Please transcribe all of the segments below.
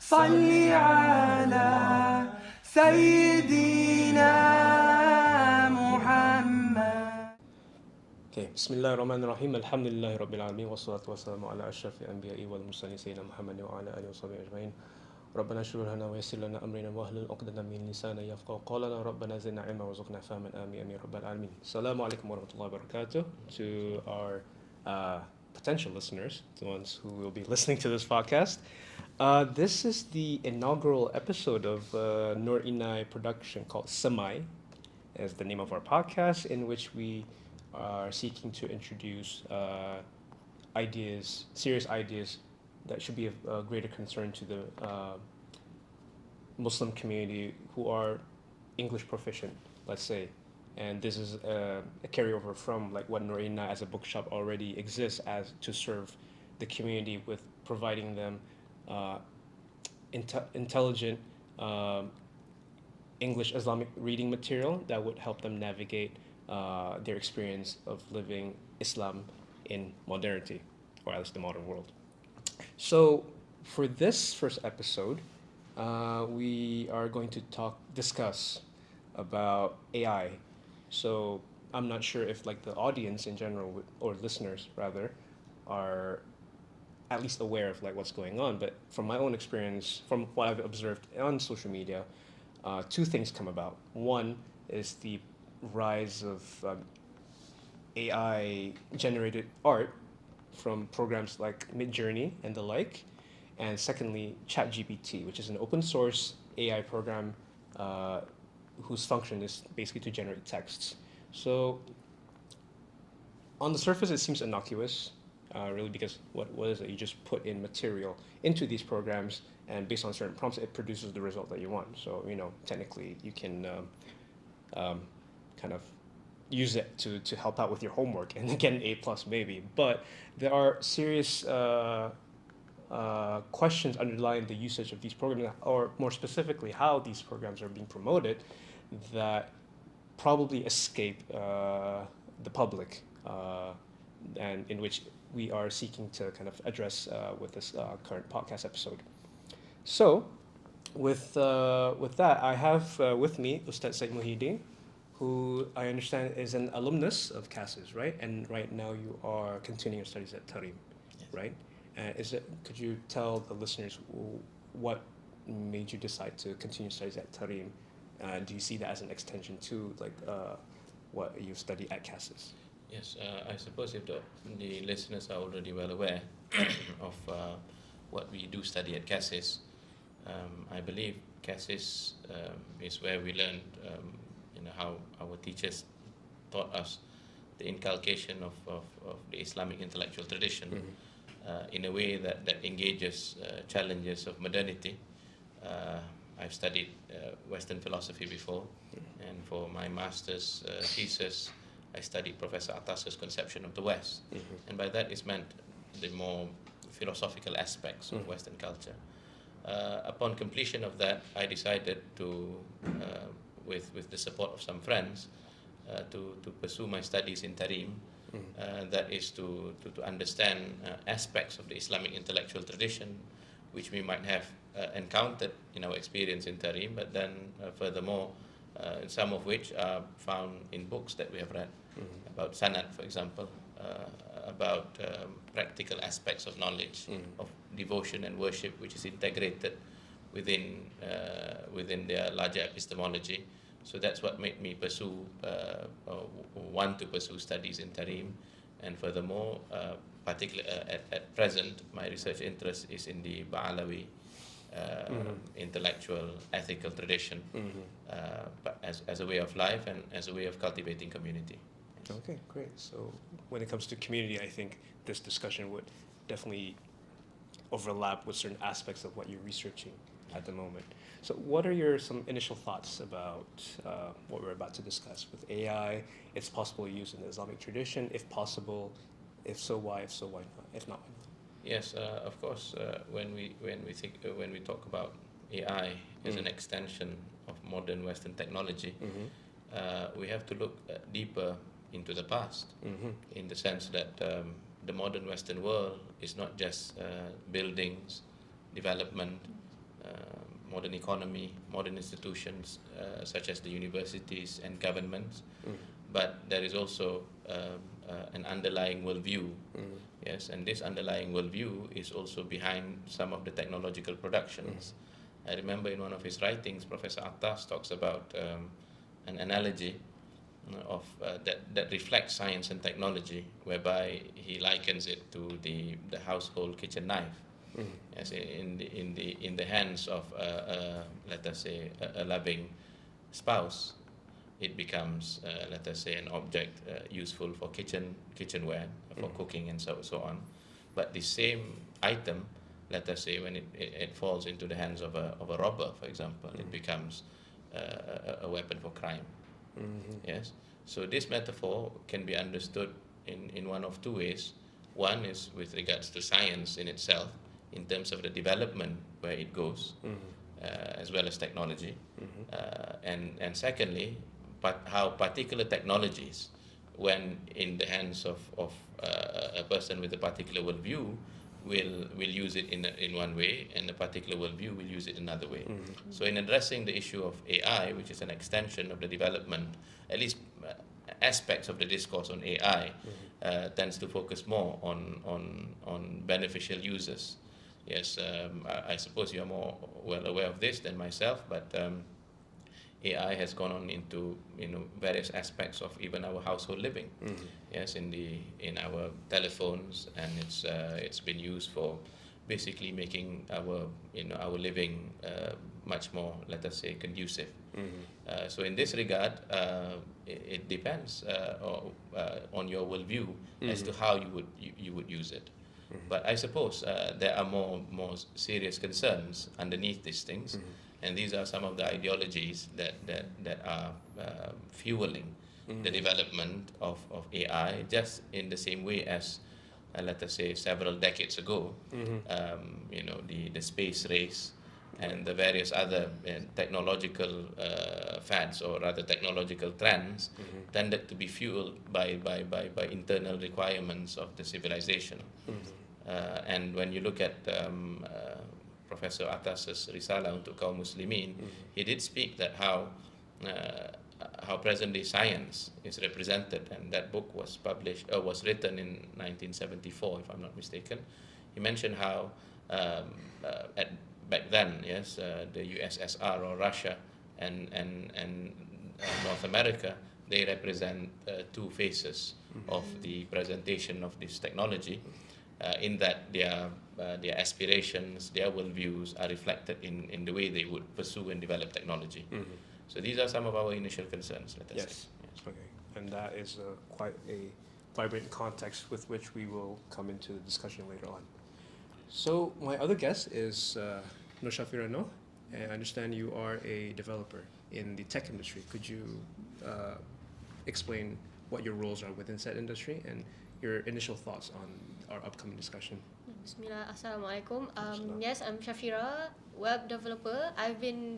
صل على سيدنا محمد. Okay, Bismillahirrahmanirrahim. Alhamdulillahi Rabbil Alamin. Wassalatu wassalamu ala ashrafil anbiya'i wal mursalin sayyidina Muhammadin wa ala alihi wa sahbihi ajma'in. Rabbana shrah lana wa yassir lana amrina wahlul 'uqdatam min lisani yafqahu qawlana. Rabbana zidna ilma warzuqna fahman. Amin amin rabbal alamin. Assalamu alaikum warahmatullahi wabarakatuh to our potential listeners, the ones who will be listening to this podcast. This is the inaugural episode of Nur Inai production called Semai, as the name of our podcast, in which we are seeking to introduce serious ideas that should be of greater concern to the Muslim community who are English proficient, let's say. And this is a carryover from like what Norina as a bookshop already exists as to serve the community with providing them intelligent English Islamic reading material that would help them navigate their experience of living Islam in modernity, or at least the modern world. So for this first episode, we are going to discuss about AI. So I'm not sure if like the audience in general or listeners rather are at least aware of like what's going on. But from my own experience, from what I've observed on social media, two things come about. One is the rise of AI generated art from programs like Midjourney and the like, and secondly ChatGPT, which is an open source AI program whose function is basically to generate texts. So on the surface it seems innocuous, really, because what is it? You just put in material into these programs, and based on certain prompts it produces the result that you want. So technically you can kind of use it to help out with your homework and get an A+ maybe. But there are serious questions underlying the usage of these programs, or more specifically how these programs are being promoted, that probably escape the public, and in which we are seeking to kind of address with this current podcast episode. So with that, I have with me Ustaz Said Muhyiddin, who I understand is an alumnus of CASES, right? And right now you are continuing your studies at Tarim, yes, right? Could you tell the listeners what made you decide to continue studies at Tarim? Do you see that as an extension to like what you study at CASES? Yes, I suppose if the listeners are already well aware of what we do study at CASES, I believe CASES is where we learned how our teachers taught us the inculcation of the Islamic intellectual tradition, mm-hmm, in a way that engages challenges of modernity. I've studied Western philosophy before, mm-hmm, and for my master's thesis I studied Professor Atas's conception of the West, mm-hmm, and by that is meant the more philosophical aspects of, mm-hmm, Western culture. Upon completion of that, I decided to, with the support of some friends, to pursue my studies in Tarim. Mm-hmm. That is to understand aspects of the Islamic intellectual tradition which we might have encountered in our experience in Tarim, but then furthermore, some of which are found in books that we have read, mm-hmm, about Sanad, for example, about practical aspects of knowledge, mm-hmm, of devotion and worship, which is integrated within their larger epistemology. So that's what made me want to pursue studies in Tarim. And furthermore, particularly at present, my research interest is in the Ba'alawi mm-hmm, intellectual, ethical tradition, mm-hmm, but as a way of life and as a way of cultivating community. Okay, great. So when it comes to community, I think this discussion would definitely overlap with certain aspects of what you're researching at the moment. So what are some initial thoughts about what we're about to discuss with AI, its possible use in the Islamic tradition, if possible? If so, why? If so, why not? If not, why not? Yes, of course. When we talk about AI as, mm-hmm, an extension of modern Western technology, mm-hmm, we have to look deeper into the past, mm-hmm, in the sense that the modern Western world is not just buildings, development, modern economy, modern institutions such as the universities and governments, but there is also an underlying worldview. Yes, and this underlying worldview is also behind some of the technological productions. I remember in one of his writings, Professor Atas talks about an analogy of that reflects science and technology, whereby he likens it to the household kitchen knife. Yes, in the hands of let us say a loving spouse, it becomes let us say an object useful for kitchenware, for cooking and so on. But the same item, let us say, when it falls into the hands of a robber, for example, it becomes a weapon for crime. Yes. So this metaphor can be understood in one of two ways. One is with regards to science in itself, in terms of the development where it goes, as well as technology, and secondly, how particular technologies, when in the hands of a person with a particular worldview, will use it in one way, and a particular worldview will use it another way. So in addressing the issue of AI, which is an extension of the development, at least aspects of the discourse on AI tends to focus more on beneficial users. Yes, I suppose you are more well aware of this than myself, but AI has gone on into various aspects of even our household living. Yes, in our telephones, and it's been used for basically making our living much more, let us say, conducive. So in this regard, it depends on your worldview as to how you would use it. But I suppose there are more serious concerns underneath these things, and these are some of the ideologies that are fueling the development of AI, just in the same way as let us say several decades ago, the space race and the various other technological fads, or rather technological trends, tended to be fueled by internal requirements of the civilization. And when you look at Professor Atas's Risalah untuk kaum Muslimin, he did speak that how present-day science is represented, and that book was written in 1974, if I'm not mistaken. He mentioned how back then, yes, the USSR or Russia and North America, they represent two faces of the presentation of this technology, in that their aspirations, their worldviews are reflected in the way they would pursue and develop technology. So these are some of our initial concerns, let us say. Yes. Okay. And that is quite a vibrant context with which we will come into the discussion later on. So my other guest is Nur Shafira No, and I understand you are a developer in the tech industry. Could you explain what your roles are within said industry and your initial thoughts on our upcoming discussion? Bismillah, Assalamualaikum. Yes, I'm Shafira, web developer. I've been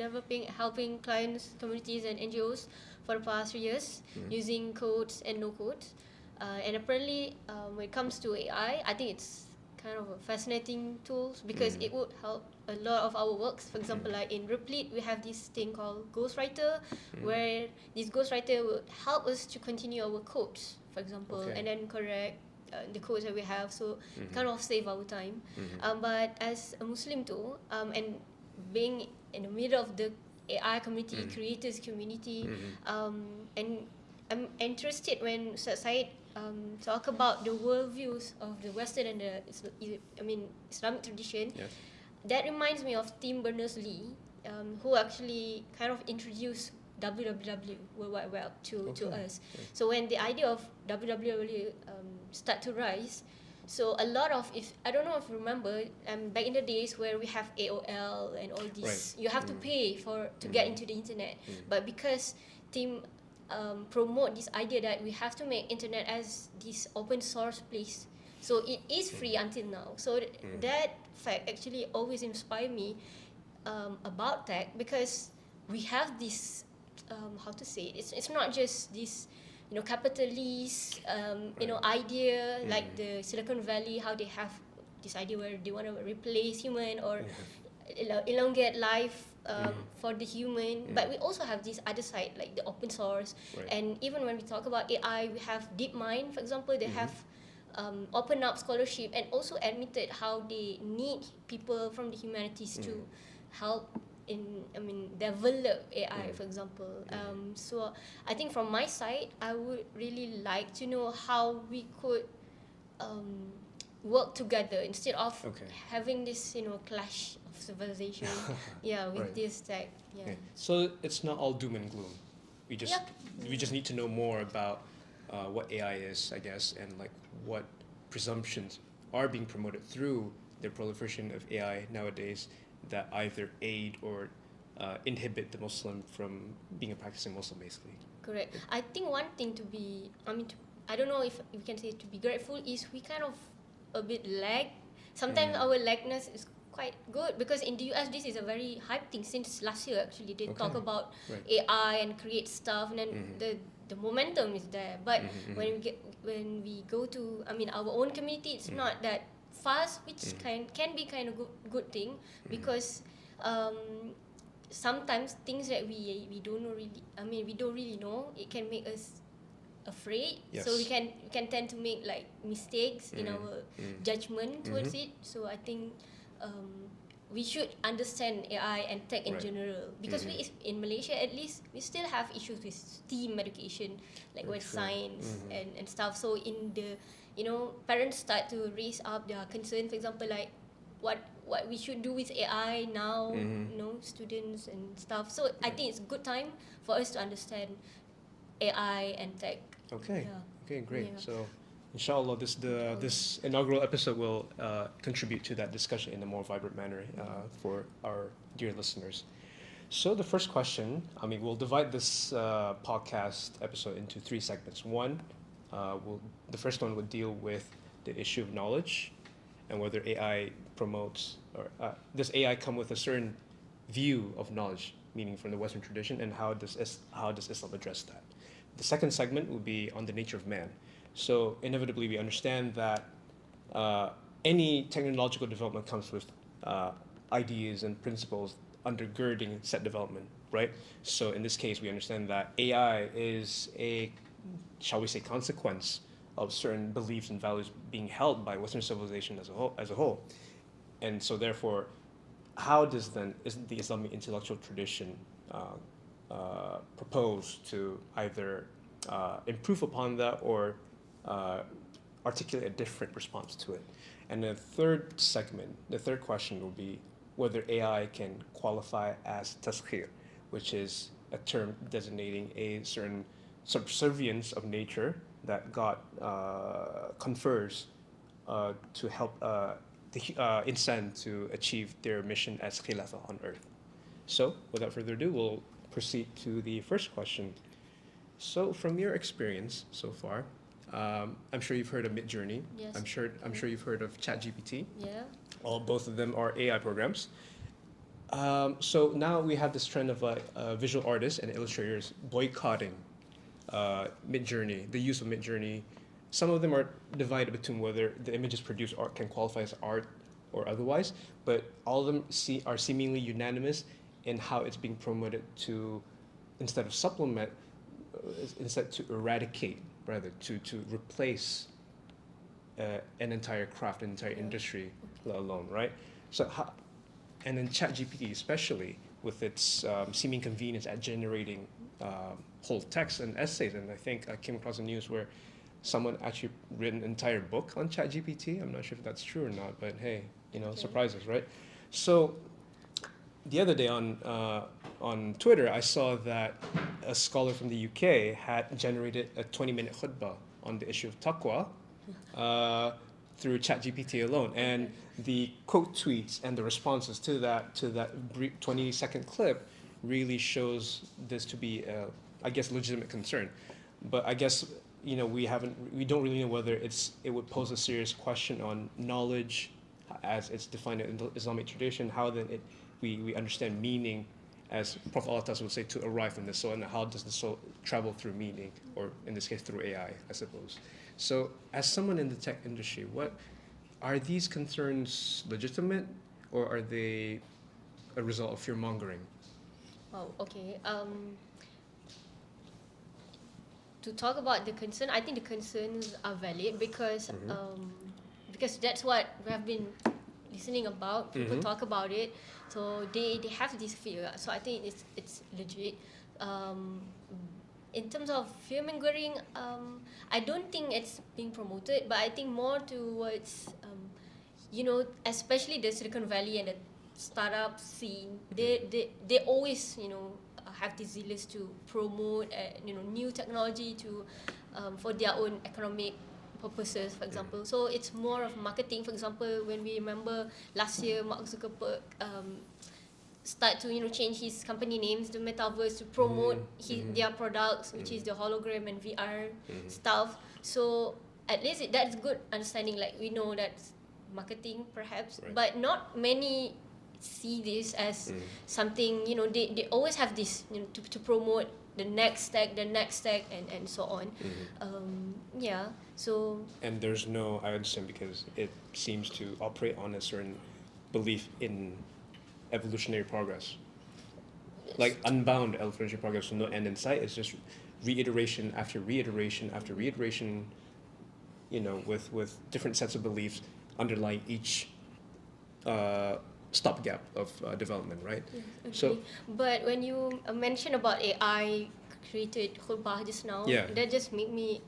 helping clients, communities and NGOs for the past 3 years using codes and no codes. And apparently, when it comes to AI, I think it's kind of a fascinating tool because it would help a lot of our works. For example, like in Replit, we have this thing called Ghostwriter, where this Ghostwriter would help us to continue our codes, for example, and then correct the codes that we have, so kind of save our time. But as a Muslim too, and being in the middle of the AI community, creators community, and I'm interested when Said talk about the worldviews of the Western and the Islamic tradition. Yes. That reminds me of Tim Berners-Lee, who actually kind of introduced www, World Wide Web, to us. So when the idea of www start to rise, so a lot of, if I don't know if you remember, back in the days where we have AOL and all these, you have to pay to get into the internet. But because Tim promote this idea that we have to make internet as this open source place, so it is free until now. So that fact actually always inspired me about tech, because we have this how to say it? It's not just this capitalist idea like the Silicon Valley, how they have this idea where they want to replace human, or elongate life for the human, but we also have this other side, like the open source. Right. And even when we talk about AI, we have DeepMind, for example. They have opened up scholarship and also admitted how they need people from the humanities to help develop AI, for example. So I think from my side, I would really like to know how we could work together instead of having this, clash of civilization. With Right. this tech. Okay. So it's not all doom and gloom. We just need to know more about what AI is, I guess, and like what presumptions are being promoted through the proliferation of AI nowadays that either aid or inhibit the Muslim from being a practicing Muslim, basically. Correct. I think one thing to be, I don't know if we can say to be grateful, is we kind of a bit lag. Sometimes our lagness is quite good, because in the US this is a very hype thing since last year. Actually, they talk about AI and create stuff, and then the momentum is there. But when we go to our own community, it's not that fast, which can be kind of good thing, because sometimes things that we don't know really, we don't really know, it can make us afraid. So we can tend to make like mistakes in our judgment towards it. So I think we should understand AI and tech in general, because we in Malaysia at least we still have issues with STEAM education, like with science and stuff. So in the parents start to raise up their concern, for example, like what we should do with AI now, students and stuff. So I think it's a good time for us to understand AI and tech. Okay. Okay, great. So inshallah, this inaugural episode will contribute to that discussion in a more vibrant manner for our dear listeners. So the first question, we'll divide this podcast episode into 3 segments. The first one would deal with the issue of knowledge and whether AI promotes, or does AI come with a certain view of knowledge, meaning from the Western tradition, and how does Islam address that? The second segment will be on the nature of man. So inevitably, we understand that any technological development comes with ideas and principles undergirding said development, right? So in this case, we understand that AI is a, shall we say, consequence of certain beliefs and values being held by Western civilization as a whole. And so therefore, how does then the Islamic intellectual tradition propose to either improve upon that or articulate a different response to it? And the third question will be whether AI can qualify as taskhir, which is a term designating a certain subservience of nature that God confers to help the insan to achieve their mission as khilafah on earth. So, without further ado, we'll proceed to the first question. So, from your experience so far, I'm sure you've heard of Midjourney. Yes. I'm sure you've heard of ChatGPT. Yeah. Both of them are AI programs. So now we have this trend of visual artists and illustrators boycotting Midjourney, the use of Midjourney. Some of them are divided between whether the images produced can qualify as art or otherwise, but all of them are seemingly unanimous in how it's being promoted to, instead of supplement, instead to eradicate, rather to replace an entire craft, an entire industry alone, right? So how, and then ChatGPT especially, with its seeming convenience at generating whole texts and essays, and I think I came across the news where someone actually written an entire book on ChatGPT. I'm not sure if that's true or not, but hey, surprises, right? So the other day on Twitter, I saw that a scholar from the UK had generated a 20-minute khutbah on the issue of taqwa through ChatGPT alone, and the quote tweets and the responses to that brief 20-second clip really shows this to be I guess legitimate concern. But I guess we don't really know whether it would pose a serious question on knowledge as it's defined in the Islamic tradition. How then we understand meaning, as Prophet Allah would say, to arrive in the soul, and how does the soul travel through meaning, or in this case through AI, I suppose. So as someone in the tech industry, what are these concerns legitimate, or are they a result of fear mongering? Oh, okay. To talk about the concern, I think the concerns are valid because that's what we have been listening about. People talk about it, so they have this fear. So I think it's legit. In terms of fear mongering, I don't think it's being promoted, but I think more towards especially the Silicon Valley and the startup scene. They always have this zealous to promote new technology to for their own economic purposes, for example. So it's more of marketing. For example, when we remember last year, Mark Zuckerberg start to change his company names, the metaverse, to promote their products, which is the hologram and VR stuff. So at least that's good understanding. Like, we know that's marketing perhaps, Right. but not many see this as something. They always have this to promote the next tech and so on. So And there's no, I understand, because it seems to operate on a certain belief in evolutionary progress. Like unbound evolutionary progress with no end in sight. It's just reiteration after reiteration after reiteration, with different sets of beliefs underlying each stopgap of development, right? okay. So, but when you mention about AI created khutbah just now, that just made me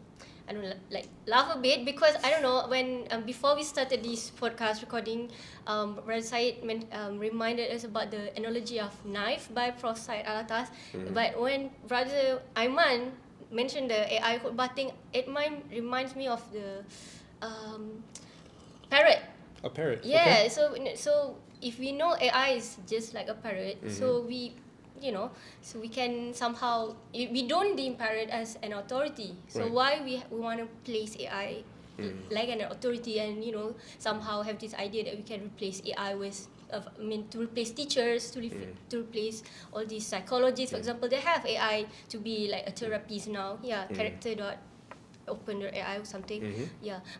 laugh a bit, because I don't know, when before we started this podcast recording, Brother Syed reminded us about the analogy of knife by Prof. Syed Alatas. But when Brother Aiman mentioned the AI khutbah thing, it reminds me of the parrot. a parrot. Yeah. Okay. So if we know AI is just like a parrot, so we can somehow, we don't deem parrot as an authority. So Right. why we want to place AI like an authority, and somehow have this idea that we can replace AI with to replace teachers, to replace all these psychologists, for example. They have AI to be like a therapist now. Character dot open AI or something.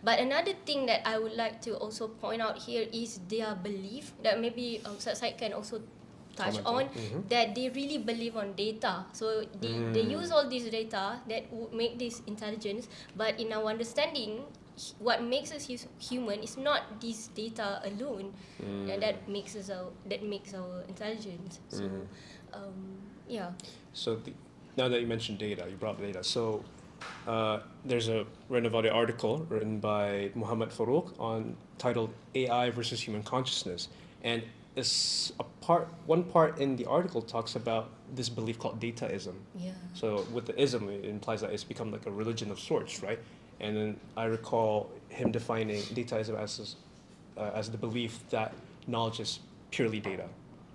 But another thing that I would like to also point out here is their belief that maybe Side can also touch on, that they really believe on data. So they use all this data that would make this intelligence, but in our understanding, what makes us human is not this data alone, and that makes our intelligence. So So now that you mentioned data, you brought data. So there's a Renovade article written by Muhammad Farouk titled AI versus Human Consciousness, and one part in the article talks about this belief called dataism. So with the ism, it implies that it's become like a religion of sorts, right? And then I recall him defining dataism as the belief that knowledge is purely data,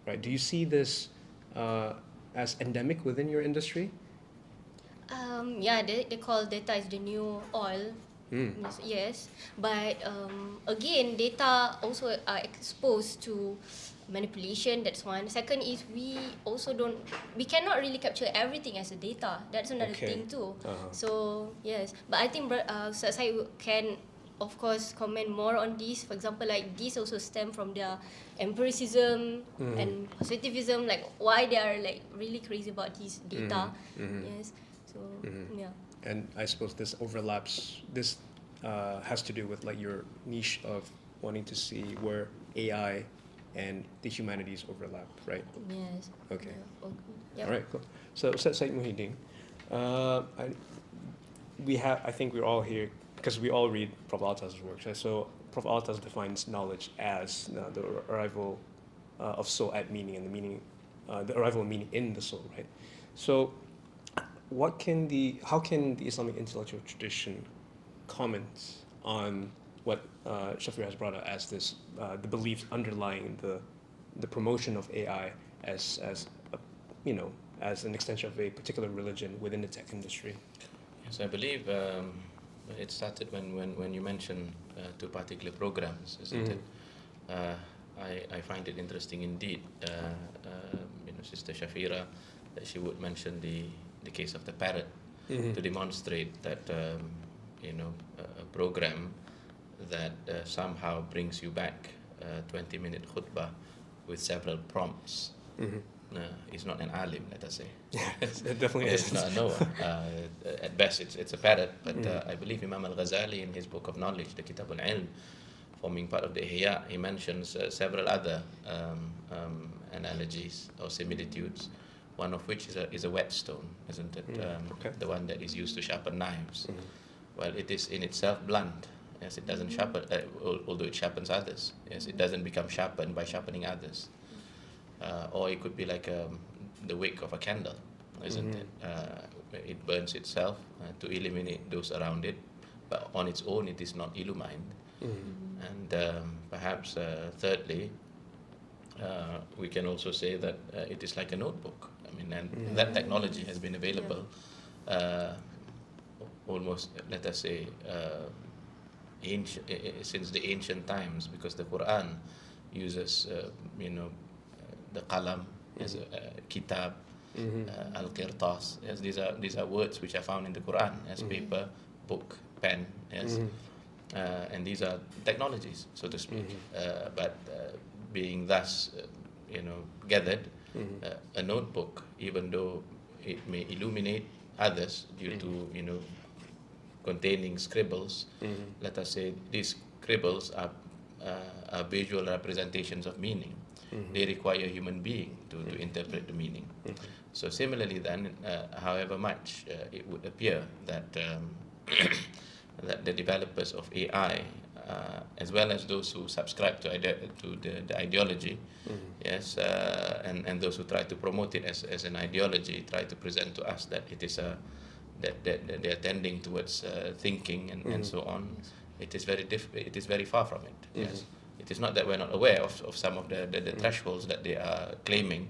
right? Do you see this as endemic within your industry? They call data is the new oil. Yes, but again, data also are exposed to manipulation. That's one. Second is we cannot really capture everything as a data. That's another thing too. So yes, but I think Sai can of course comment more on this. For example, like this also stem from their empiricism and positivism, like why they are like really crazy about this data. Yes. So And I suppose this overlaps. This has to do with like your niche of wanting to see where AI and the humanities overlap, right? Yes. Okay. Yep. All right. Cool. So, Syed Muhyiddin, I think we're all here because we all read Prof. Alatas's works, right? So Prof. Alatas defines knowledge as the arrival of soul at meaning, and the arrival of meaning in the soul, right? So how can the Islamic intellectual tradition comment on what Shafir has brought out as this the beliefs underlying the promotion of AI as an extension of a particular religion within the tech industry? Yes, I believe it started when you mentioned two particular programs, isn't it? I find it interesting indeed. Sister Shafira, that she would mention the case of the parrot to demonstrate that a program that somehow brings you back 20-minute khutbah with several prompts. He's not an alim, let us say. Yeah, it definitely It's is. not a Noah. At best, it's a parrot. But I believe Imam al-Ghazali, in his book of knowledge, the Kitab al-Ilm, forming part of the Ihya, he mentions several other analogies or similitudes. One of which is a whetstone, isn't it? Okay. The one that is used to sharpen knives. Well, it is in itself blunt. Yes, it doesn't sharpen, although it sharpens others. Yes, it doesn't become sharpened by sharpening others. Or it could be like the wick of a candle, isn't it? It burns itself to illuminate those around it, but on its own it is not illumined. And perhaps thirdly, we can also say that it is like a notebook. I mean, and that technology has been available almost, let us say, since the ancient times, because the Quran uses, the qalam as a kitab, al-qirtas. Yes, these are words which are found in the Quran as paper, book, pen. Yes, and these are technologies, so to speak. But being thus, gathered, a notebook, even though it may illuminate others due to, containing scribbles, let us say these scribbles are visual representations of meaning. They require a human being to interpret the meaning. So similarly then, however much it would appear that that the developers of AI, as well as those who subscribe to the ideology, yes, and those who try to promote it as an ideology, try to present to us that it is that they are tending towards thinking and so on. It is very far from it. Yes, it is not that we're not aware of some of the thresholds that they are claiming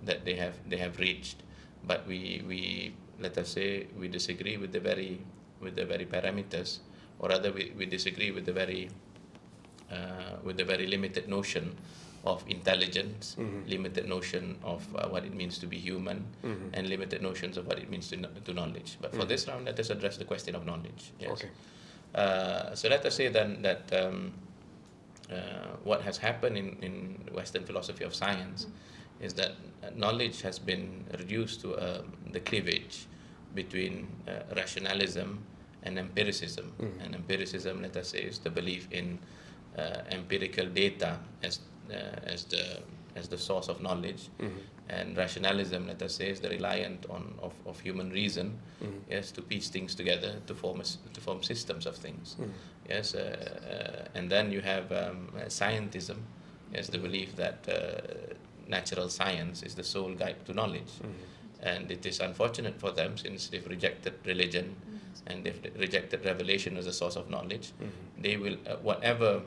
that they have reached, but we let us say we disagree with the very parameters, or rather we disagree with the very limited notion of intelligence, limited notion of what it means to be human, and limited notions of what it means to knowledge. But for this round, let us address the question of knowledge. Yes. Okay. So let us say then that what has happened in Western philosophy of science is that knowledge has been reduced to the cleavage between rationalism and empiricism. And empiricism, let us say, is the belief in empirical data as the source of knowledge, and rationalism, let us say, is the reliant of human reason, yes, to piece things together to form systems of things, yes, and then you have scientism, yes, the belief that natural science is the sole guide to knowledge, and it is unfortunate for them, since they've rejected religion and they've rejected revelation as a source of knowledge. They will whatever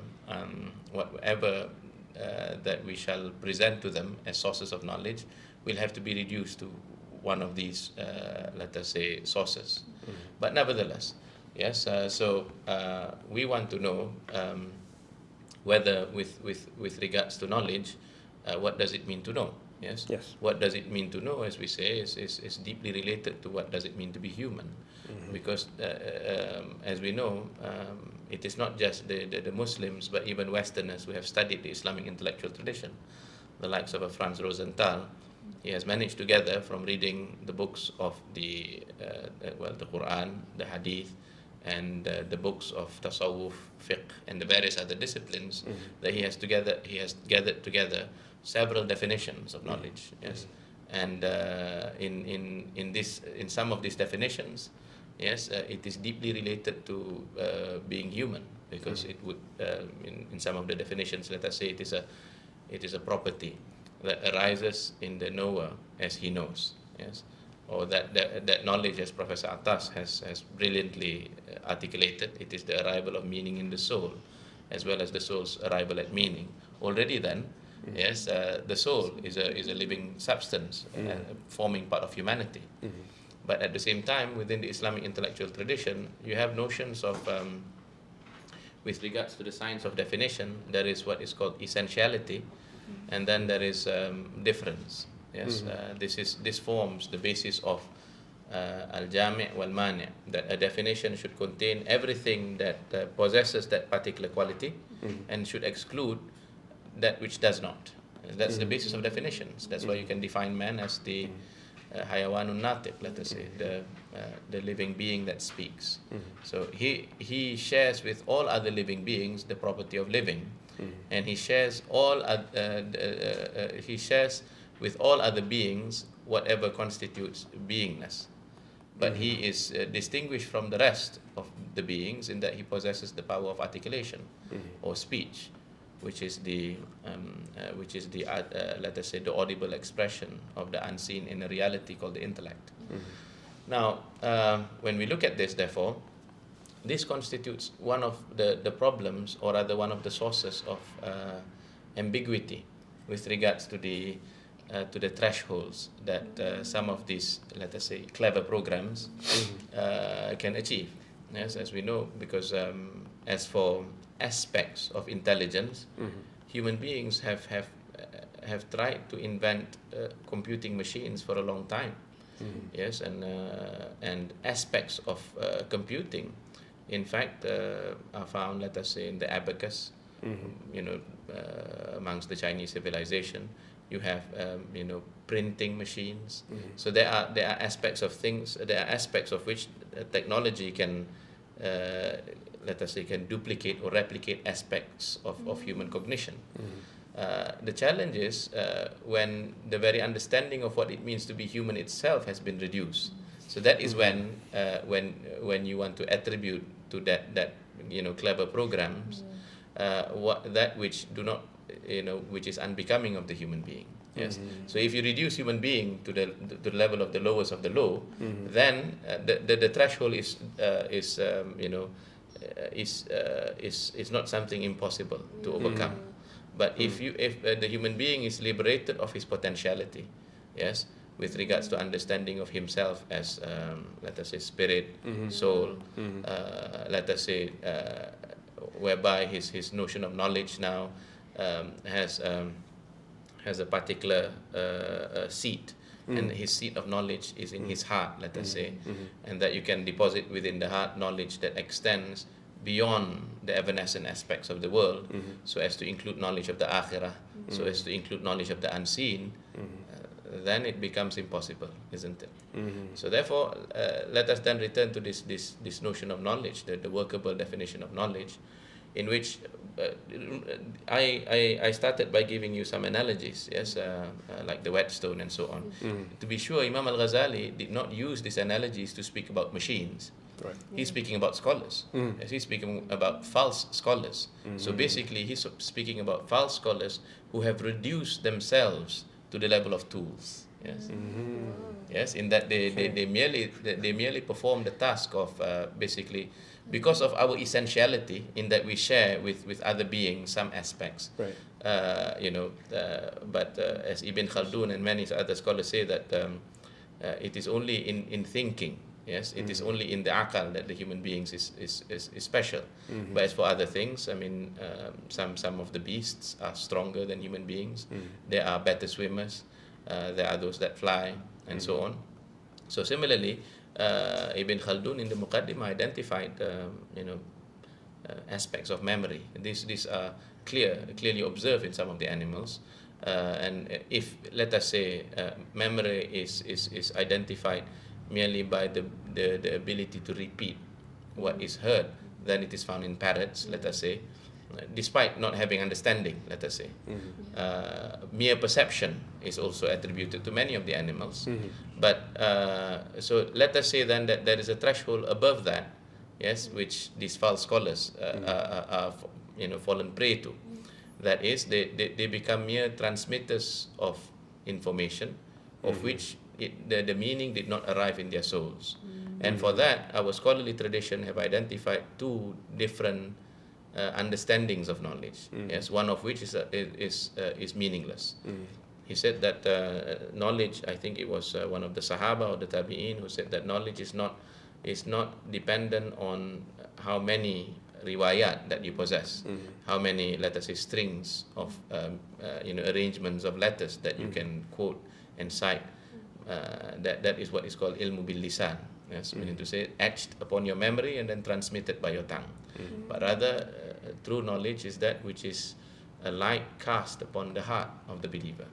that we shall present to them as sources of knowledge will have to be reduced to one of these, let us say, sources. But nevertheless, yes, so we want to know whether with regards to knowledge, what does it mean to know? Yes? Yes. What does it mean to know, as we say, is deeply related to what does it mean to be human. Because as we know, it is not just the Muslims, but even Westerners who have studied the Islamic intellectual tradition, the likes of Franz Rosenthal. He has managed to gather from reading the books of the Quran, the Hadith, and the books of Tasawwuf, Fiqh, and the various other disciplines, that he has gathered together several definitions of knowledge. Yes, and in some of these definitions, yes, it is deeply related to being human, because it would in some of the definitions, let us say, it is a property that arises in the knower as he knows. Yes, or that knowledge, as Professor Atas has brilliantly articulated, it is the arrival of meaning in the soul, as well as the soul's arrival at meaning. Already then, yes, the soul is a living substance, forming part of humanity. But at the same time, within the Islamic intellectual tradition, you have notions of, with regards to the science of definition, there is what is called essentiality, and then there is difference. Yes, this forms the basis of al-jami' wal-mani', that a definition should contain everything that possesses that particular quality, and should exclude that which does not. That's the basis of definitions. That's why you can define man as the hayawanun natiq, let us say, the living being that speaks. So he shares with all other living beings the property of living, and he shares he shares with all other beings whatever constitutes beingness. But he is distinguished from the rest of the beings in that he possesses the power of articulation or speech, which is the let us say the audible expression of the unseen in a reality called the intellect. Now, when we look at this, therefore, this constitutes one of the problems, or rather one of the sources of ambiguity with regards to the thresholds that some of these, let us say, clever programs can achieve. Yes, as we know, because as for aspects of intelligence, human beings have tried to invent computing machines for a long time. Yes, and aspects of computing, in fact, are found, let us say, in the abacus. Amongst the Chinese civilization, you have printing machines. So there are aspects of things. There are aspects of which technology can, let us say, can duplicate or replicate aspects of human cognition. The challenge is when the very understanding of what it means to be human itself has been reduced. So that is when you want to attribute to that clever programs that which do not, which is unbecoming of the human being. Yes. So if you reduce human being to the level of the lowest of the low, then the threshold is not something impossible to overcome. But if the human being is liberated of his potentiality, yes, with regards to understanding of himself as let us say spirit, soul, let us say, whereby his notion of knowledge now has a particular seat, and his seat of knowledge is in his heart, let us say, and that you can deposit within the heart knowledge that extends beyond the evanescent aspects of the world, so as to include knowledge of the akhirah, so as to include knowledge of the unseen, then it becomes impossible, isn't it? So therefore, let us then return to this notion of knowledge, the workable definition of knowledge, in which I started by giving you some analogies, yes, like the whetstone and so on. To be sure, Imam Al-Ghazali did not use these analogies to speak about machines. Right. He's speaking about scholars. Yes, he's speaking about false scholars. So basically, he's speaking about false scholars who have reduced themselves to the level of tools. Yes, yes, in that they merely perform the task of basically, because of our essentiality, in that we share with other beings some aspects. Right. But as Ibn Khaldun and many other scholars say that it is only in thinking. Yes, it is only in the akal that the human beings is special. But as for other things, I mean, some of the beasts are stronger than human beings. There are better swimmers. There are those that fly, and so on. So similarly, Ibn Khaldun in the Muqaddimah identified, aspects of memory. These are clearly observed in some of the animals. And if, let us say, memory is identified merely by the ability to repeat what is heard, then it is found in parrots, let us say, despite not having understanding, let us say. Mere perception is also attributed to many of the animals. But so let us say then that there is a threshold above that, yes, which these false scholars are fallen prey to. That is, they become mere transmitters of information, of which the meaning did not arrive in their souls. And for that, our scholarly tradition have identified two different understandings of knowledge. Yes, one of which is meaningless. He said that knowledge, I think it was one of the Sahaba or the Tabi'in who said that knowledge is not dependent on how many riwayat that you possess, how many, let us say, strings of arrangements of letters that you can quote and cite. That is what is called ilmu bil lisan. Yes, meaning to say etched upon your memory and then transmitted by your tongue. But rather, true knowledge is that which is a light cast upon the heart of the believer.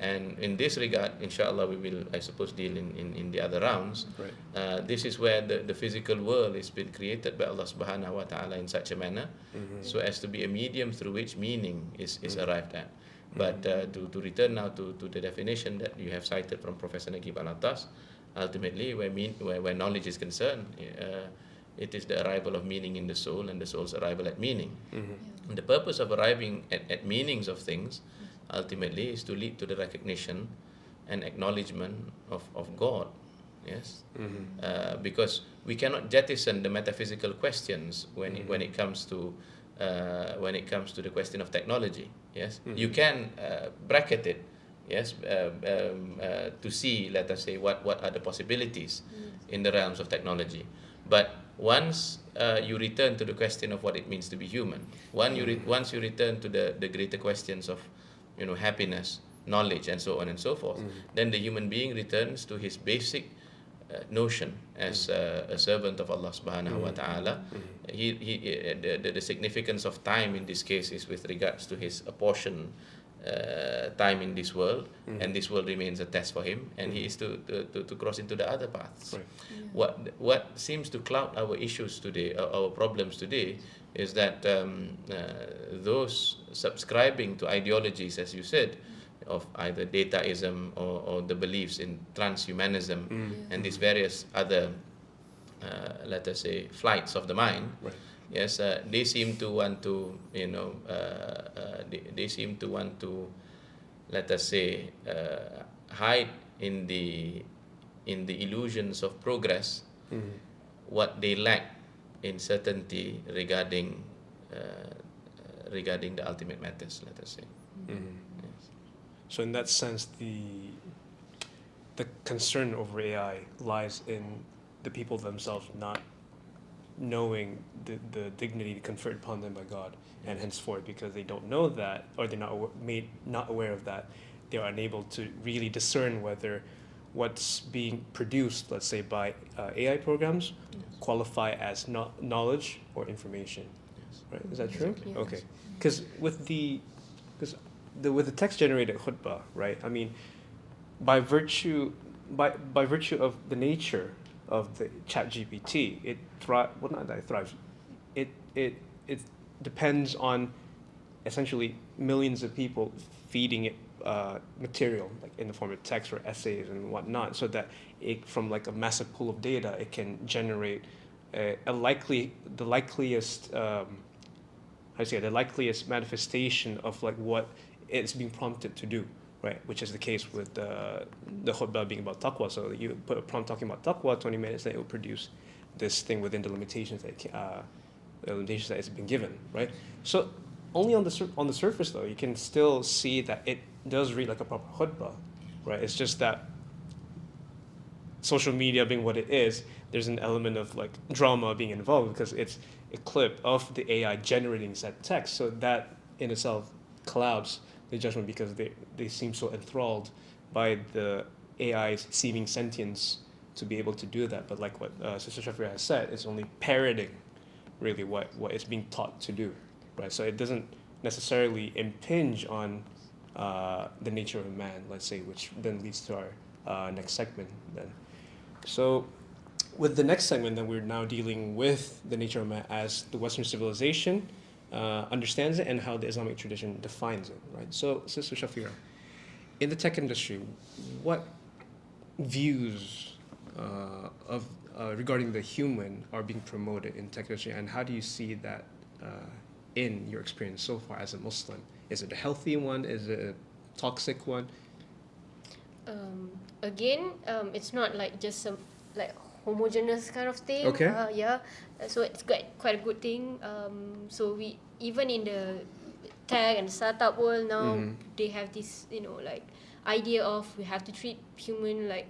And in this regard, inshallah, we will, I suppose, deal in the other rounds. Right. This is where the physical world has been created by Allah subhanahu wa ta'ala in such a manner so as to be a medium through which meaning is arrived at. But to return now to the definition that you have cited from Professor Nagib Alatas, ultimately, where knowledge is concerned, it is the arrival of meaning in the soul and the soul's arrival at meaning. And the purpose of arriving at meanings of things ultimately is to lead to the recognition and acknowledgement of God. Yes, because we cannot jettison the metaphysical questions when it comes to the question of technology. Yes, you can bracket it. Yes, to see, let us say, what are the possibilities in the realms of technology. But once you return to the question of what it means to be human, once you return to the greater questions of, happiness, knowledge, and so on and so forth, then the human being returns to his basic notion as a servant of Allah subhanahu wa ta'ala. The significance of time in this case is with regards to his apportioned time in this world, and this world remains a test for him, and he is to cross into the other paths. Right. What seems to cloud our issues today, our problems today, is that those subscribing to ideologies, as you said, of either dataism or the beliefs in transhumanism and these various other, let us say, flights of the mind. Right. Yes, they seem to want to, they seem to want to, let us say, hide in the illusions of progress what they lack in certainty regarding the ultimate matters, let us say. Yes. So in that sense, the concern over AI lies in the people themselves not knowing the dignity conferred upon them by God, and henceforth, because they don't know that, or they're not aware of that, they are unable to really discern whether what's being produced, let's say by AI programs, qualify as knowledge or information. Right? Is that true? Yes. Okay. Because with the text generated khutbah, right? I mean, by virtue of the nature of the ChatGPT, it thrives. It depends on essentially millions of people feeding it material, like in the form of text or essays and whatnot, so that it, from like a massive pool of data, it can generate the likeliest manifestation of like what it's being prompted to do, right? Which is the case with the khutbah being about taqwa. So you put a prompt talking about taqwa, 20 minutes, then it will produce this thing within the limitations that it's been given, right? So only on the surface though, you can still see that it does read like a proper khutbah, right? It's just that social media being what it is, there's an element of like drama being involved because it's a clip of the AI generating said text. So that in itself clouds the judgment because they seem so enthralled by the AI's seeming sentience to be able to do that. But like what Sister Shafira has said, it's only parroting really what it's being taught to do, right? So it doesn't necessarily impinge on the nature of man, let's say, which then leads to our next segment then. So with the next segment, then we're now dealing with the nature of man as the Western civilization understands it and how the Islamic tradition defines it, right? So, Sister Shafira, in the tech industry, what views regarding the human are being promoted in tech industry, and how do you see that in your experience so far as a Muslim? Is it a healthy one? Is it a toxic one? Again, it's not like just some like homogeneous kind of thing. Okay. So it's quite a good thing. So we, even in the tech and startup world now, they have this like idea of we have to treat human like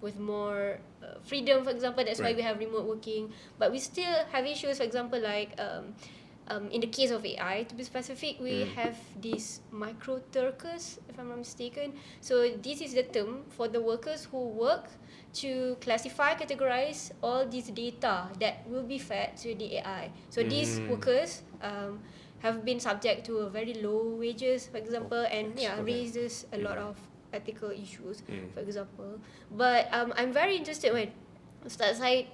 with more freedom, for example. That's why we have remote working, but we still have issues, for example, like in the case of AI, to be specific, we have these micro-turkers, if I'm not mistaken. So this is the term for the workers who work to classify, categorize all this data that will be fed to the AI. So these workers, have been subject to a very low wages, for example, and okay. raises a lot Mhm. of ethical issues, Mm. for example. But I'm very interested when Ustaz Said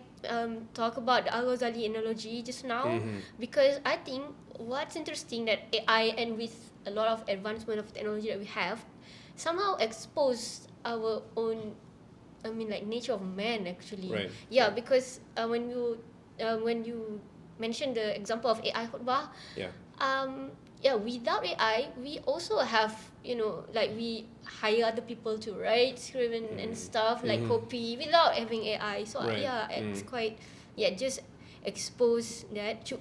talk about the Al-Ghazali analogy just now, Mhm. because I think what's interesting that AI and with a lot of advancement of technology that we have, somehow expose our own, I mean, like nature of man actually. Right. Yeah, Right. because when you mentioned the example of AI khutbah, Yeah. without AI, we also have, like we hire other people to write script and stuff like Mhm. copy without having AI. So Right. it's quite, just expose that to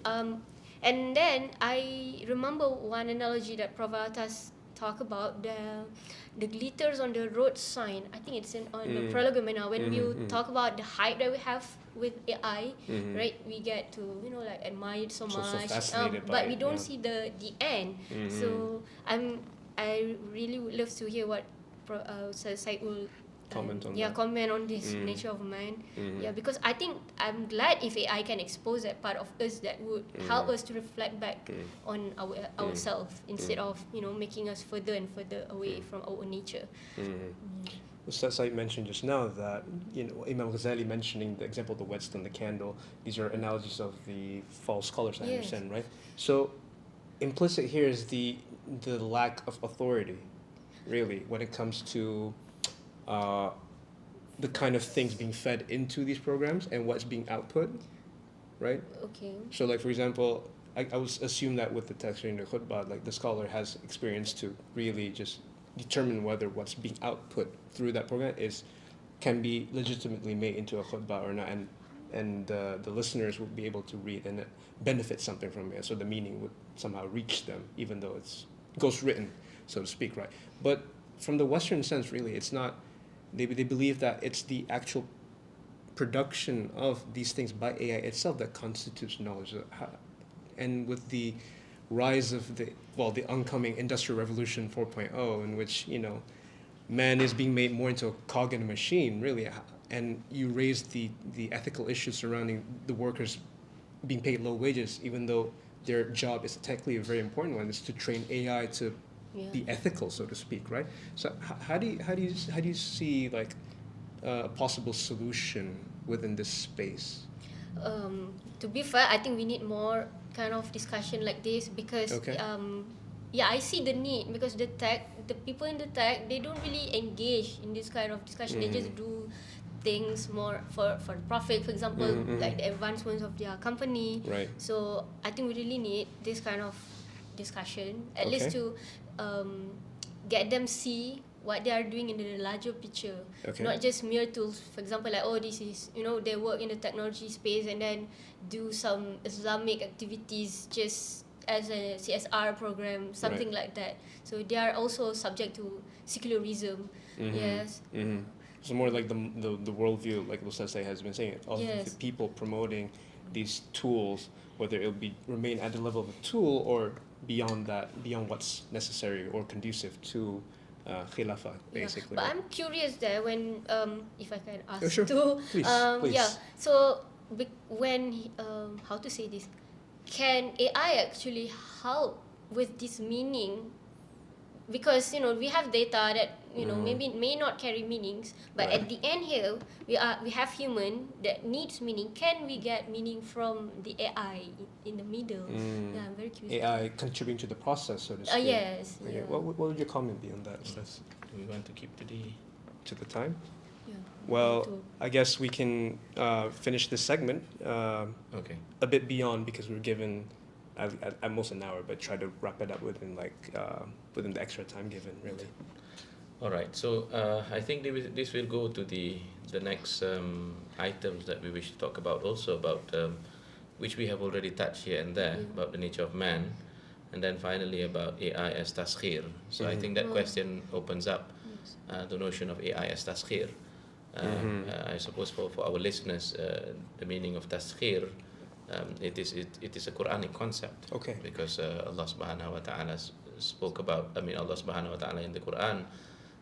and then I remember one analogy that Prof. Atas talk about the glitters on the road sign. I think it's on the prolegomena when you talk about the hype that we have with AI, Mhm. right? We get to like admire it so So much, fascinated by but it, we don't yeah. see the end. Mhm. So I really would love to hear what Sir Said will Comment on that. comment on this nature of man. Yeah, because I think I'm glad if AI can expose that part of us that would help us to reflect back on ourselves instead of making us further and further away from our own nature. Ustaz Said mentioned just now that Imam Ghazali mentioning the example of the whetstone, the candle. These are analogies of the false scholars. I Yes. understand, right? So implicit here is the lack of authority, really, when it comes to the kind of things being fed into these programs and what's being output, right? Okay. So, like for example, I would assume that with the text in the khutbah, like the scholar has experience to really just determine whether what's being output through that program can be legitimately made into a khutbah or not, and the listeners will be able to read and benefit something from it. So the meaning would somehow reach them, even though it's ghostwritten, so to speak, right? But from the Western sense, really, it's not. They believe that it's the actual production of these things by AI itself that constitutes knowledge. And with the rise of the oncoming Industrial Revolution 4.0, in which man is being made more into a cog in a machine, really, and you raise the ethical issues surrounding the workers being paid low wages, even though their job is technically a very important one, is to train AI to be ethical, so to speak, right? So how do you see like a possible solution within this space? To be fair, I think we need more kind of discussion like this because Okay. I see the need because the people in the tech, they don't really engage in this kind of discussion. They just do things more for profit, for example, like the advancements of their company. Right. So I think we really need this kind of discussion, at least Okay. to get them see what they are doing in the larger picture, Okay. not just mere tools. For example, like this is they work in the technology space and then do some Islamic activities just as a CSR program, something like that. So they are also subject to secularism. Yes. So more like the worldview, like Ustaz has been saying, of Yes. the people promoting these tools, whether it'll remain at the level of a tool or beyond that, beyond what's necessary or conducive to khilafah, basically. But I'm curious there when if I can ask Sure. too. Please, please. Yeah. So when how to say this? Can AI actually help with this meaning? Because we have data that maybe may not carry meanings, but Right. at the end here we have human that needs meaning. Can we get meaning from the AI in the middle? Yeah, I'm very curious. AI contributing to the process, so to speak. Yes. Okay. Yeah. What would your comment be on that, Ustaz? Do we want to keep to To the time? Yeah. Well, To- I guess we can finish this segment okay. a bit beyond because we're given at most an hour, but try to wrap it up within within the extra time given, really. All right. So I think this will go to the next items that we wish to talk about, also about which we have already touched here and there, about the nature of man, and then finally about AI as taskhir. So I think that question opens up the notion of AI as taskhir. I suppose for our listeners, the meaning of taskhir, it is a Quranic concept. Okay. Because Allah subhanahu wa ta'ala spoke about, Allah subhanahu wa ta'ala in the Quran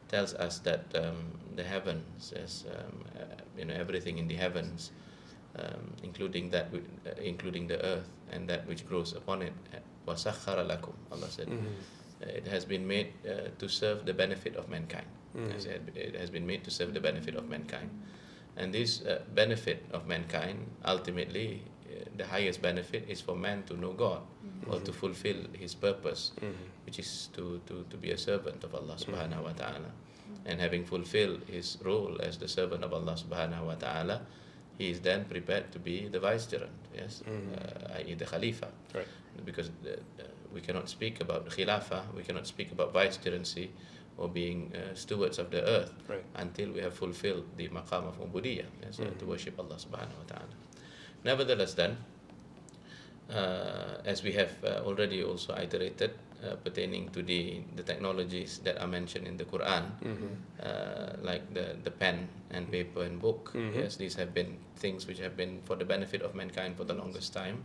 tells us that the heavens, everything in the heavens, including including the earth and that which grows upon it. وَسَخَّرَ لَكُمْ, Allah said. It has been made to serve the benefit of mankind. It has been made to serve the benefit of mankind. And this benefit of mankind, ultimately, the highest benefit is for man to know God, or to fulfill his purpose, which is to be a servant of Allah subhanahu wa ta'ala. And having fulfilled his role as the servant of Allah subhanahu wa ta'ala, he is then prepared to be the vicegerent, yes, i.e. the Khalifa. Right. Because we cannot speak about Khilafah, we cannot speak about vicegerency or being stewards of the earth, right, until we have fulfilled the maqam of ubudiyyah, yes, to worship Allah subhanahu wa ta'ala. Nevertheless then, as we have already also iterated pertaining to the technologies that are mentioned in the Quran, like the pen and paper and book, yes, these have been things which have been for the benefit of mankind for the longest time.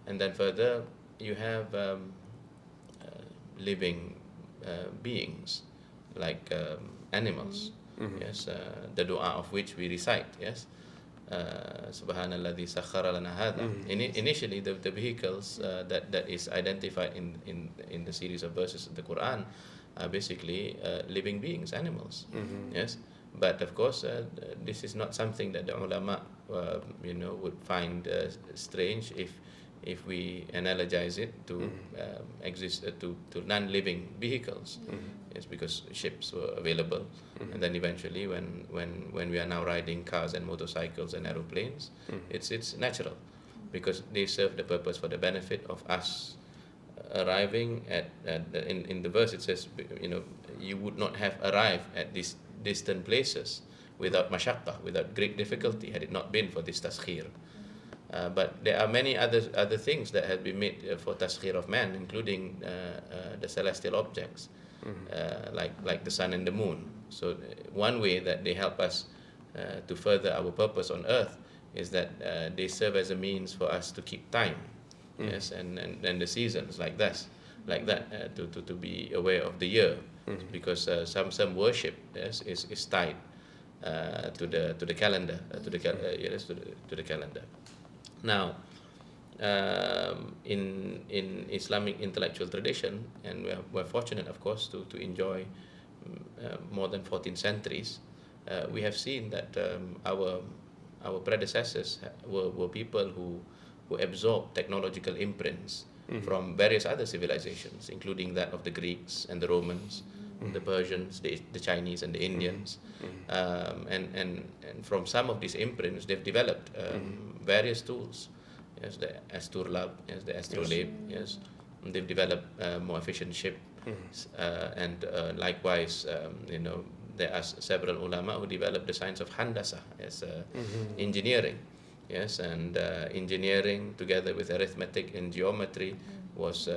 And then further, you have living beings like animals, yes, the dua of which we recite, yes, Subhanalladhi sakhara lana hadha. Initially, the vehicles that is identified in the series of verses of the Quran are basically living beings, animals, yes. But of course, this is not something that the ulama, would find strange if we analogize it to to non-living vehicles. Yes, because ships were available, and then eventually when we are now riding cars and motorcycles and aeroplanes, it's natural, because they serve the purpose for the benefit of us arriving at in the verse it says, you would not have arrived at these distant places without mashaqqa, without great difficulty, had it not been for this taskhir. But there are many other things that have been made for taskhir of man, including the celestial objects, like the sun and the moon. So one way that they help us to further our purpose on earth is that they serve as a means for us to keep time, yes, and the seasons like that, to be aware of the year, because some worship, yes, is tied to the calendar, to the calendar. Now, in Islamic intellectual tradition, and we're fortunate, of course, to enjoy more than 14 centuries, we have seen that our predecessors were people who absorbed technological imprints from various other civilizations, including that of the Greeks and the Romans, the Persians, the Chinese and the Indians, and from some of these imprints, they've developed various tools. Yes, the Asturlab, yes, the Astrolabe, yes. They've developed more efficient ship, and likewise, there are several ulama who developed the science of handasa, yes, engineering, yes, and engineering together with arithmetic and geometry was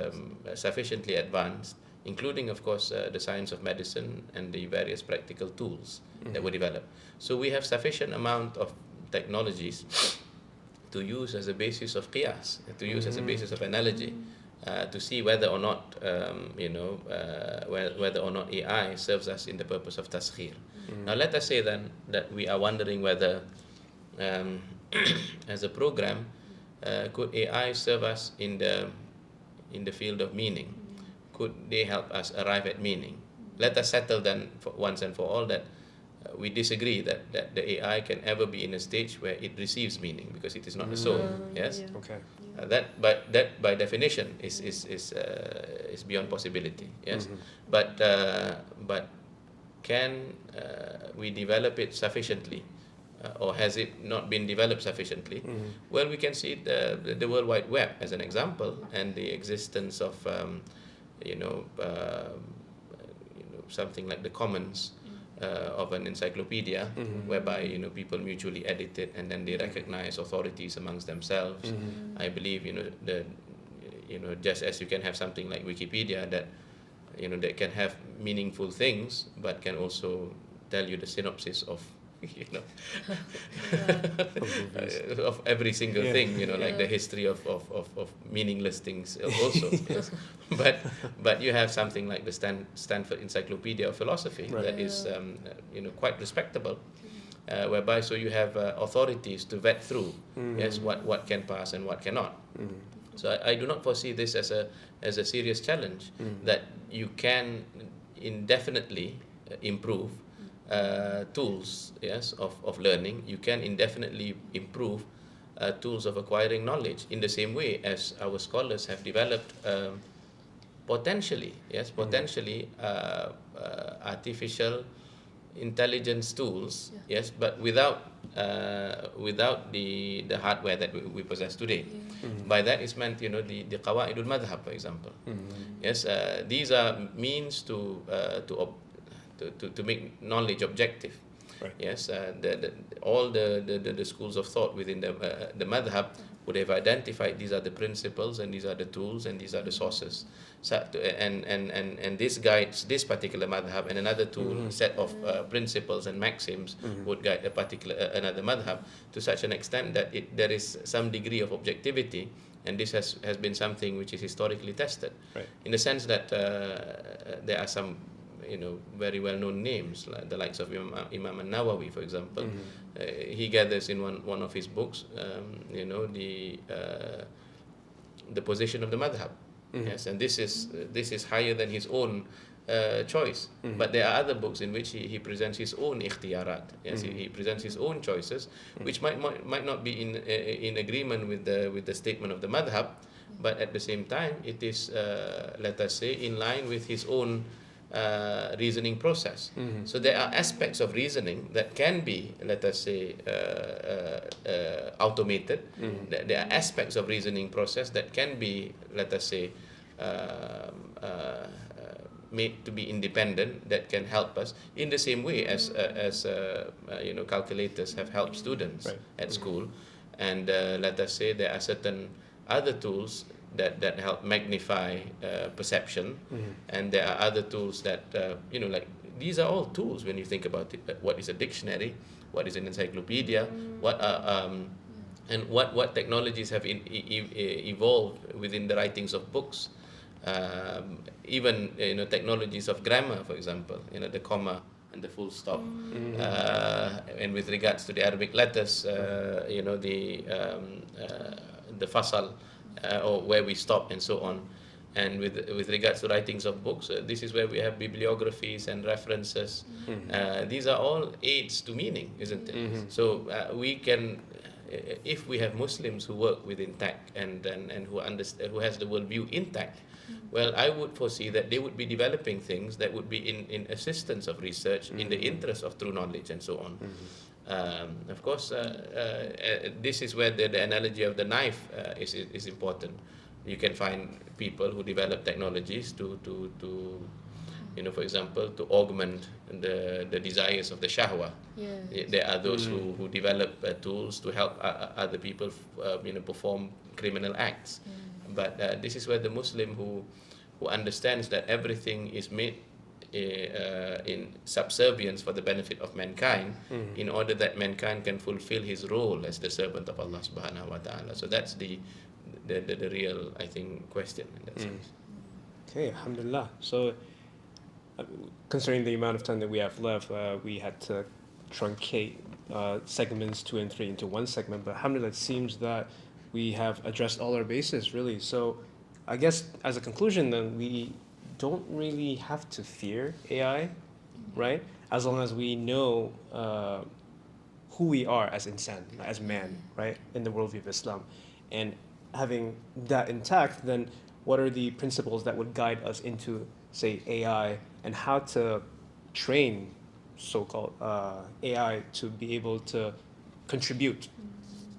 sufficiently advanced, including, of course, the science of medicine and the various practical tools that were developed. So we have sufficient amount of technologies to use as a basis of qiyas, to use as a basis of analogy, to see whether or not, whether or not AI serves us in the purpose of taskhir. Now, let us say then that we are wondering whether, as a program, could AI serve us in the field of meaning? Could they help us arrive at meaning? Let us settle then once and for all that we disagree that the AI can ever be in a stage where it receives meaning, because it is not the soul. Yes. Yeah. Okay. That by definition is beyond possibility. Yes. But can we develop it sufficiently, or has it not been developed sufficiently? Well, we can see the World Wide Web as an example, and the existence of something like the commons of an encyclopedia, whereby people mutually edit it and then they recognize authorities amongst themselves. I believe just as you can have something like Wikipedia that that can have meaningful things, but can also tell you the synopsis of of every single thing, like the history of meaningless things also. Yes. But you have something like the Stanford Encyclopedia of Philosophy, that is quite respectable. whereby so you have authorities to vet through yes what can pass and what cannot. So I do not foresee this as a serious challenge that you can indefinitely improve tools of learning. You can indefinitely improve tools of acquiring knowledge in the same way as our scholars have developed potentially artificial intelligence tools, yes, but without the hardware that we possess today. By that is meant, the qawaidul madhab, for example. Yes, these are means to make knowledge objective. Right. Yes, all the schools of thought within the madhab would have identified these are the principles and these are the tools and these are the sources. So, and this guides this particular madhab, and another tool set of principles and maxims would guide a particular another madhab to such an extent that there is some degree of objectivity, and this has been something which is historically tested. Right. In the sense that there are some very well-known names, like the likes of Imam An-Nawawi, for example. He gathers in one of his books, the position of the madhab. Yes, and this is higher than his own choice. But there are other books in which he presents his own ikhtiyarat. Yes, he presents his own choices, which might not be in agreement with the statement of the madhab, but at the same time it is let us say in line with his own reasoning process. So there are aspects of reasoning that can be, let us say, automated. There are aspects of reasoning process that can be, let us say, made to be independent, that can help us in the same way as calculators have helped students at school. And let us say there are certain other tools that help magnify perception, and there are other tools that like these are all tools when you think about it. What is a dictionary? What is an encyclopedia? What are and what technologies have evolved within the writings of books? Even technologies of grammar, for example, the comma and the full stop, and with regards to the Arabic letters, the fasal, or where we stop and so on. And with regards to writings of books, this is where we have bibliographies and references. These are all aids to meaning, isn't it? So we can, if we have Muslims who work within tech and who understand, who has the worldview intact, well, I would foresee that they would be developing things that would be in assistance of research, in the interest of true knowledge and so on. Of course, this is where the analogy of the knife is important. You can find people who develop technologies to for example, to augment the desires of the shahwa. Yes. There are those who develop tools to help other people, perform criminal acts. But this is where the Muslim who understands that everything is made in subservience for the benefit of mankind, in order that mankind can fulfill his role as the servant of Allah subhanahu wa ta'ala. So that's the real, I think, question in that sense. Okay, alhamdulillah. So considering the amount of time that we have left, we had to truncate segments 2 and 3 into one segment, but alhamdulillah, it seems that we have addressed all our bases, really. So I guess as a conclusion, then, we don't really have to fear AI, right? As long as we know who we are as insan, as man, right, in the worldview of Islam. And having that intact, then what are the principles that would guide us into, say, AI, and how to train so-called AI to be able to contribute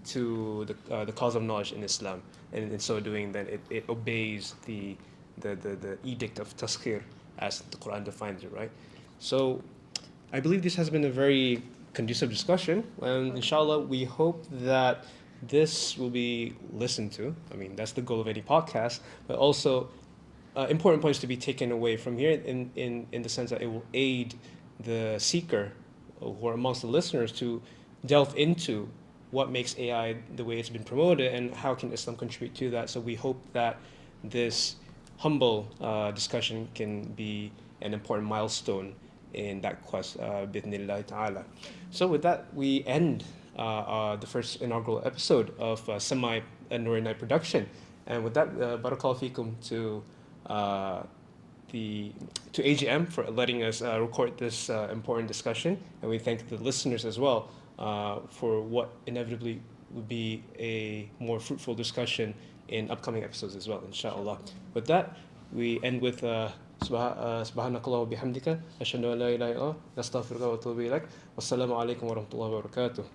to the cause of knowledge in Islam, and in so doing, then it obeys the edict of taskhir as the Quran defines it, right? So I believe this has been a very conducive discussion, and inshallah we hope that this will be listened to. I mean, that's the goal of any podcast, but also important points to be taken away from here in the sense that it will aid the seeker who are amongst the listeners to delve into what makes AI the way it's been promoted and how can Islam contribute to that. So we hope that this humble discussion can be an important milestone in that quest, bidnillahi ta'ala. So with that, we end the first inaugural episode of Semi Nuri Night production. And with that, barakallahu fikum to AGM for letting us record this important discussion, and we thank the listeners as well for what inevitably would be a more fruitful discussion in upcoming episodes as well, inshallah. With that, we end with subhanakallah wa bihamdika ashhadu an la ilaha illa anta astaghfiruka wa atubu ilaik. Wassalamu alaikum wa rahmatullahi wa barakatuh.